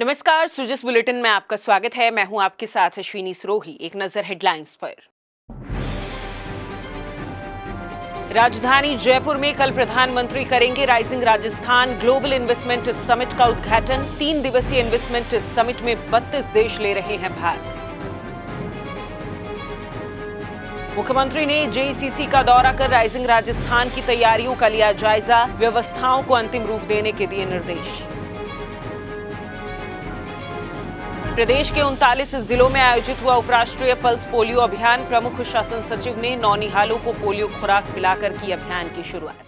नमस्कार, सुजिस बुलेटिन में आपका स्वागत है। मैं हूं आपके साथ अश्विनी सरोही। एक नजर हेडलाइंस पर। राजधानी जयपुर में कल प्रधानमंत्री करेंगे rising Rajasthan global investment summit का उद्घाटन। 3 दिवसीय इन्वेस्टमेंट समिट में 32 देश ले रहे हैं भाग। मुख्यमंत्री ने जेईसीसी का दौरा कर राइजिंग राजस्थान की तैयारियों का लिया जायजा। व्यवस्थाओं को अंतिम रूप देने के दिए निर्देश। प्रदेश के 39 जिलों में आयोजित हुआ उपराष्ट्रीय पल्स पोलियो अभियान। प्रमुख शासन सचिव ने नौनिहालों को पोलियो खुराक पिलाकर की अभियान की शुरुआत।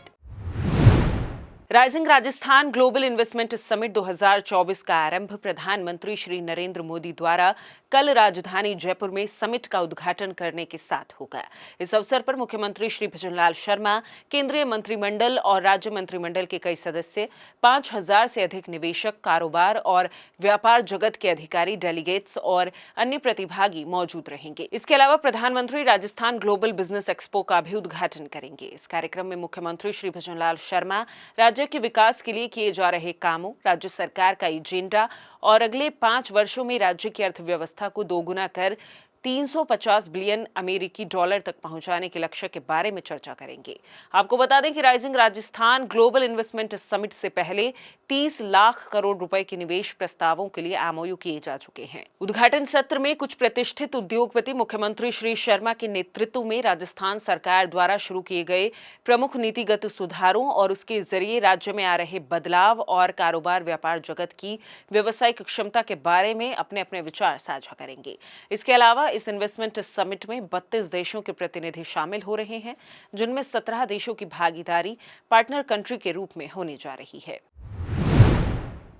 Rising Rajasthan global investment summit 2024 का आरंभ प्रधानमंत्री श्री नरेंद्र मोदी द्वारा कल राजधानी जयपुर में समिट का उद्घाटन करने के साथ होगा। इस अवसर पर मुख्यमंत्री श्री भजनलाल शर्मा, केंद्रीय मंत्रिमंडल और राज्य मंत्रिमंडल के कई सदस्य, 5000 से अधिक निवेशक, कारोबार और व्यापार जगत के अधिकारी, डेलीगेट्स और अन्य प्रतिभागी मौजूद रहेंगे। इसके अलावा प्रधानमंत्री राजस्थान ग्लोबल बिजनेस एक्सपो का भी उद्घाटन करेंगे। इस कार्यक्रम में मुख्यमंत्री श्री भजनलाल शर्मा राज्य के विकास के लिए किए जा रहे कामों, राज्य सरकार का एजेंडा और अगले 5 वर्षों में राज्य की अर्थव्यवस्था को दोगुना कर 350 बिलियन अमेरिकी डॉलर तक पहुंचाने के लक्ष्य के बारे में चर्चा करेंगे। आपको बता दें कि rising Rajasthan global investment summit से पहले 30 लाख करोड़ रुपए के निवेश प्रस्तावों के लिए एमओयू किए जा चुके हैं। उद्घाटन सत्र में कुछ प्रतिष्ठित उद्योगपति मुख्यमंत्री श्री शर्मा के नेतृत्व में राजस्थान सरकार द्वारा शुरू किए गए प्रमुख नीतिगत सुधारों और उसके जरिए राज्य में आ रहे बदलाव और कारोबार व्यापार जगत की व्यवसायिक क्षमता के बारे में अपने अपने विचार साझा करेंगे। इसके अलावा इस इन्वेस्टमेंट समिट में 32 देशों के प्रतिनिधि शामिल हो रहे हैं, जिनमें 17 देशों की भागीदारी पार्टनर कंट्री के रूप में होने जा रही है।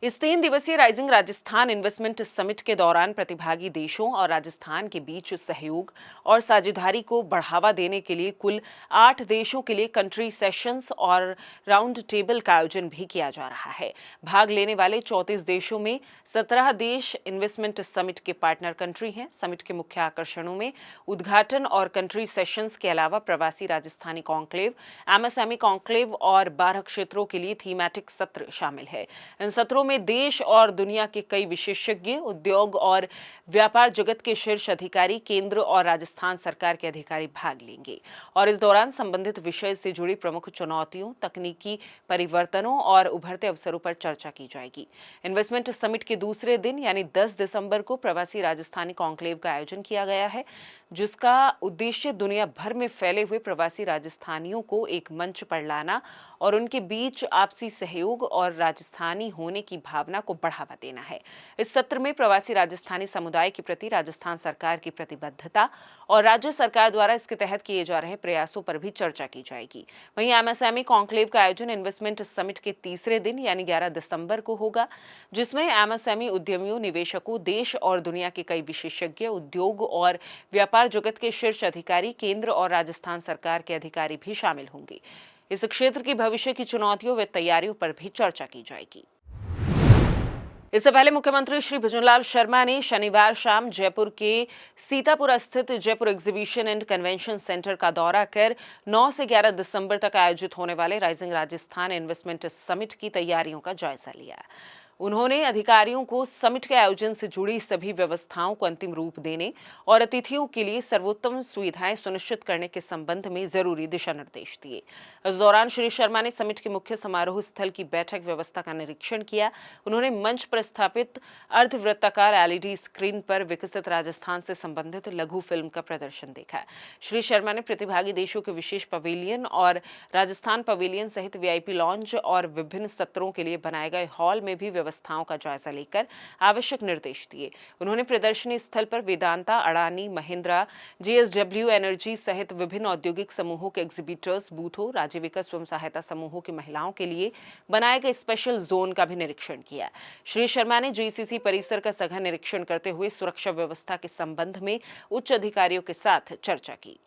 इस 3 दिवसीय राइजिंग राजस्थान इन्वेस्टमेंट समिट के दौरान प्रतिभागी देशों और राजस्थान के बीच सहयोग और साझेदारी को बढ़ावा देने के लिए कुल 8 देशों के लिए कंट्री सेशंस और राउंड टेबल का आयोजन भी किया जा रहा है। भाग लेने वाले 34 देशों में 17 देश इन्वेस्टमेंट समिट के पार्टनर कंट्री हैं। समिट के मुख्य आकर्षणों में उद्घाटन और कंट्री सेशंस के अलावा प्रवासी राजस्थानी कॉन्क्लेव, एमएसएमई कॉन्क्लेव और 12 क्षेत्रों के लिए थीमेटिक सत्र शामिल है। इन सत्रों में देश और दुनिया के कई विशेषज्ञ, उद्योग और व्यापार जगत के शीर्ष अधिकारी, केंद्र और राजस्थान सरकार के अधिकारी भाग लेंगे और इस दौरान संबंधित विषय से जुड़ी प्रमुख चुनौतियों, तकनीकी परिवर्तनों और उभरते अवसरों पर चर्चा की जाएगी। इन्वेस्टमेंट समिट के दूसरे दिन यानी 10 दिसंबर को प्रवासी राजस्थानी कॉन्क्लेव का आयोजन किया गया है, जिसका उद्देश्य दुनिया भर में फैले हुए प्रवासी राजस्थानियों को एक मंच पर लाना और उनके बीच आपसी सहयोग और राजस्थानी होने की भावना को बढ़ावा देना है। इस सत्र में प्रवासी राजस्थानी समुदाय के प्रति राजस्थान सरकार की प्रतिबद्धता और राज्य सरकार द्वारा इसके तहत किए जा रहे प्रयासों पर भी चर्चा की जाएगी। वहीं एमएसएमई कॉन्क्लेव का आयोजन इन्वेस्टमेंट समिट के तीसरे दिन यानी 11 दिसंबर को होगा, जिसमें एमएसएमई उद्यमियों, निवेशकों, देश और दुनिया के कई विशेषज्ञ, उद्योग और व्यापार जगत के शीर्ष अधिकारी, केंद्र और राजस्थान सरकार के अधिकारी भी शामिल होंगे। इस क्षेत्र की भविष्य की चुनौतियों व तैयारियों पर भी चर्चा की जाएगी। इससे पहले मुख्यमंत्री श्री भजनलाल शर्मा ने शनिवार शाम जयपुर के सीतापुरा स्थित Jaipur exhibition and convention centre का दौरा कर 9 से 11 दिसंबर तक आयोजित होने वाले राइजिंग राजस्थान इन्वेस्टमेंट समिट की तैयारियों का जायजा लिया। उन्होंने अधिकारियों को समिट के आयोजन से जुड़ी सभी व्यवस्थाओं को अंतिम रूप देने और अतिथियों के लिए सर्वोत्तम सुविधाएं सुनिश्चित करने के संबंध में जरूरी दिशा निर्देश दिए। इस दौरान श्री शर्मा ने समिट के मुख्य समारोह स्थल की बैठक व्यवस्था का निरीक्षण किया। उन्होंने मंच पर स्थापित अर्धवृत्ताकार एलईडी स्क्रीन पर विकसित राजस्थान से संबंधित लघु फिल्म का प्रदर्शन देखा। श्री शर्मा ने प्रतिभागी देशों के विशेष पवेलियन और राजस्थान पवेलियन सहित वीआईपी लॉन्ज और विभिन्न सत्रों के लिए बनाए गए हॉल में भी व्यवस्थाओं का जायजा लेकर आवश्यक निर्देश दिए। उन्होंने प्रदर्शनी स्थल पर वेदांता, अडानी, महिंद्रा, जेएसडब्ल्यू एनर्जी सहित विभिन्न औद्योगिक समूहों के एग्जीबिटर्स बूथों, आजीविका स्वयं सहायता समूहों की महिलाओं के लिए बनाए गए स्पेशल जोन का भी निरीक्षण किया। श्री शर्मा ने जेसीसी परिसर का सघन निरीक्षण करते हुए सुरक्षा व्यवस्था के संबंध में उच्च अधिकारियों के साथ चर्चा की।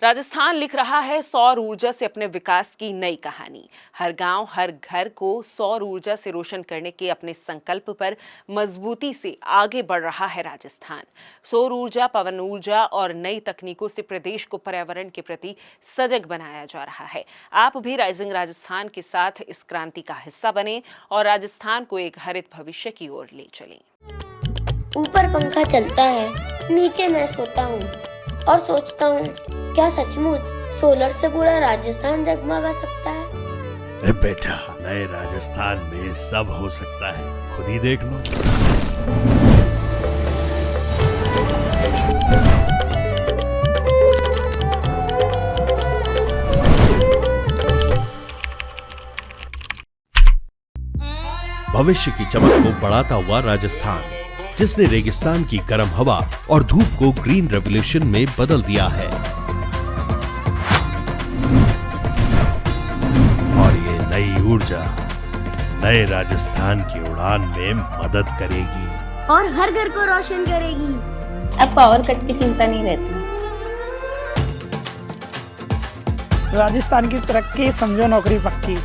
राजस्थान लिख रहा है सौर ऊर्जा से अपने विकास की नई कहानी। हर गांव, हर घर को सौर ऊर्जा से रोशन करने के अपने संकल्प पर मजबूती से आगे बढ़ रहा है राजस्थान। सौर ऊर्जा, पवन ऊर्जा और नई तकनीकों से प्रदेश को पर्यावरण के प्रति सजग बनाया जा रहा है। आप भी राइजिंग राजस्थान के साथ इस क्रांति का हिस्सा बने और राजस्थान को एक हरित भविष्य की ओर ले चलें। ऊपर पंखा चलता है, नीचे मैं सोता हूँ और सोचता हूँ, क्या सचमुच सोलर से पूरा राजस्थान जगमगा सकता है? अरे बेटा, नए राजस्थान में सब हो सकता है, खुद ही देख लो। भविष्य की चमक को बढ़ाता हुआ राजस्थान, जिसने रेगिस्तान की गर्म हवा और धूप को ग्रीन रेवोल्यूशन में बदल दिया है। और ये नई ऊर्जा नए राजस्थान की उड़ान में मदद करेगी और हर घर को रोशन करेगी। अब पावर कट की चिंता नहीं रहती। राजस्थान की तरक्की समझो नौकरी पक्की।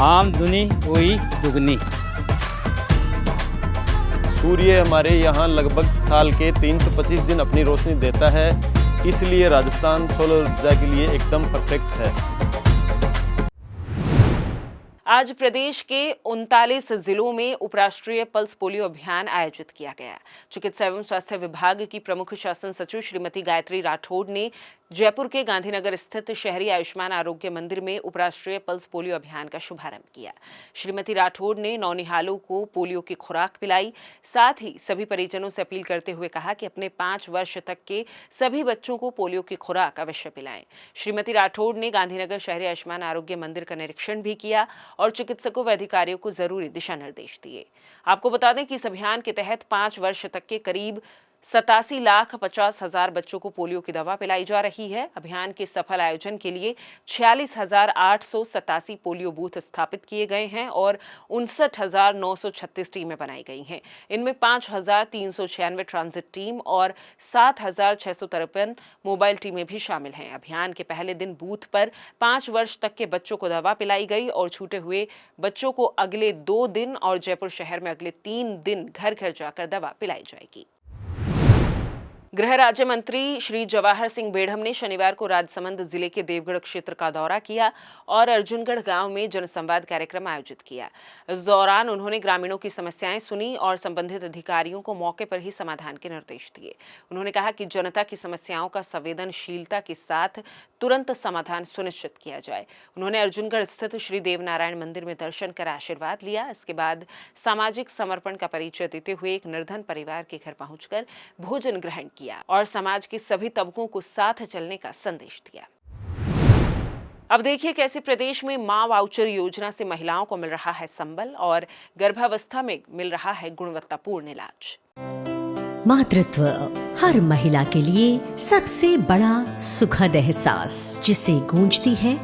आमदनी हुई दुगनी। सूर्य हमारे यहाँ लगभग साल के 325 दिन अपनी रोशनी देता है, इसलिए राजस्थान सोलर ऊर्जा के लिए एकदम परफेक्ट है। आज प्रदेश के 39 जिलों में उपराष्ट्रीय पल्स पोलियो अभियान आयोजित किया गया। चिकित्सा एवं स्वास्थ्य विभाग की प्रमुख शासन सचिव श्रीमती गायत्री राठौड़ ने जयपुर के गांधीनगर स्थित शहरी आयुष्मान आरोग्य मंदिर में उपराष्ट्रीय पल्स पोलियो अभियान का शुभारंभ किया। श्रीमती राठौड़ ने नौनिहालों को पोलियो की खुराक पिलाई। साथ ही सभी परिजनों से अपील करते हुए कहा कि अपने 5 वर्ष तक के सभी बच्चों को पोलियो की खुराक अवश्य पिलाएं। श्रीमती राठौड़ ने गांधीनगर शहरी आयुष्मान आरोग्य मंदिर का निरीक्षण भी किया और चिकित्सकों व अधिकारियों को जरूरी दिशा निर्देश दिए। आपको बता दें कि इस अभियान के तहत 5 वर्ष तक के करीब 87,50,000 बच्चों को पोलियो की दवा पिलाई जा रही है। अभियान के सफल आयोजन के लिए 46,887 पोलियो बूथ स्थापित किए गए हैं और 59,936 टीमें बनाई गई हैं। इनमें 5,396 ट्रांजिट टीम और 7,653 मोबाइल टीमें भी शामिल हैं। अभियान के पहले दिन बूथ पर 5 वर्ष तक के बच्चों को दवा पिलाई गई और छूटे हुए बच्चों को अगले 2 दिन और जयपुर शहर में अगले 3 दिन घर घर जाकर दवा पिलाई जाएगी। गृह राज्य मंत्री श्री जवाहर सिंह बेढ़म ने शनिवार को राजसमंद जिले के देवगढ़ क्षेत्र का दौरा किया और अर्जुनगढ़ गांव में जनसंवाद कार्यक्रम आयोजित किया। इस दौरान उन्होंने ग्रामीणों की समस्याएं सुनी और संबंधित अधिकारियों को मौके पर ही समाधान के निर्देश दिए। उन्होंने कहा कि जनता की समस्याओं का संवेदनशीलता के साथ तुरंत समाधान सुनिश्चित किया जाए। उन्होंने अर्जुनगढ़ स्थित श्री देवनारायण मंदिर में दर्शन कर आशीर्वाद लिया। इसके बाद सामाजिक समर्पण का परिचय देते हुए एक निर्धन परिवार के घर पहुंचकर भोजन ग्रहण किया और समाज के सभी तबकों को साथ चलने का संदेश दिया। अब देखिए कैसे प्रदेश में मां वाउचर योजना से महिलाओं को मिल रहा है संबल और गर्भावस्था में मिल रहा है गुणवत्तापूर्ण इलाज। मातृत्व हर महिला के लिए सबसे बड़ा सुखद एहसास, जिसे गूंजती है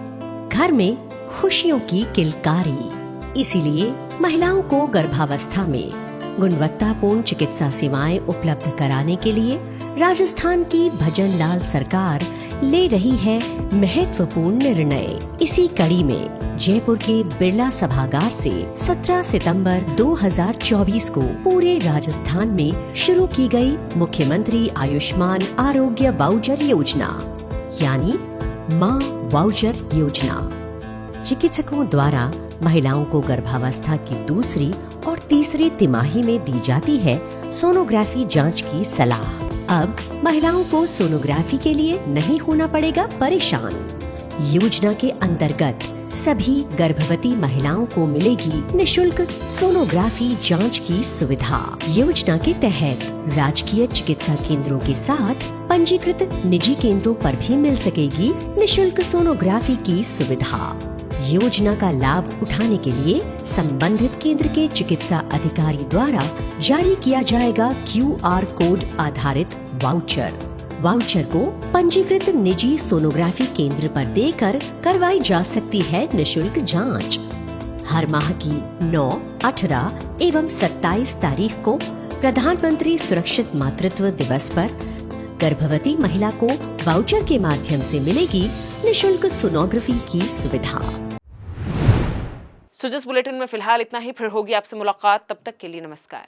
घर में खुशियों की किलकारी। इसीलिए महिलाओं को गर्भावस्था में गुणवत्तापूर्ण चिकित्सा सेवाएं उपलब्ध कराने के लिए राजस्थान की भजन लाल सरकार ले रही है महत्वपूर्ण निर्णय। इसी कड़ी में जयपुर के बिरला सभागार से 17 सितंबर 2024 को पूरे राजस्थान में शुरू की गई मुख्यमंत्री आयुष्मान आरोग्य वाउचर योजना, यानी मां वाउचर योजना। चिकित्सकों द्वारा महिलाओं को गर्भावस्था की दूसरी और तीसरी तिमाही में दी जाती है सोनोग्राफी जांच की सलाह। अब महिलाओं को सोनोग्राफी के लिए नहीं होना पड़ेगा परेशान। योजना के अंतर्गत सभी गर्भवती महिलाओं को मिलेगी निशुल्क सोनोग्राफी जांच की सुविधा। योजना के तहत राजकीय चिकित्सा केंद्रों के साथ पंजीकृत निजी केंद्रों पर भी मिल सकेगी निशुल्क सोनोग्राफी की सुविधा। योजना का लाभ उठाने के लिए संबंधित केंद्र के चिकित्सा अधिकारी द्वारा जारी किया जाएगा QR कोड आधारित वाउचर। वाउचर को पंजीकृत निजी सोनोग्राफी केंद्र पर देकर करवाई जा सकती है निशुल्क जांच। हर माह की 9, 18 एवं 27 तारीख को प्रधानमंत्री सुरक्षित मातृत्व दिवस पर गर्भवती महिला को वाउचर के माध्यम से मिलेगी निशुल्क सोनोग्राफी की सुविधा। सुजस बुलेटिन में फिलहाल इतना ही, फिर होगी आपसे मुलाकात, तब तक के लिए नमस्कार।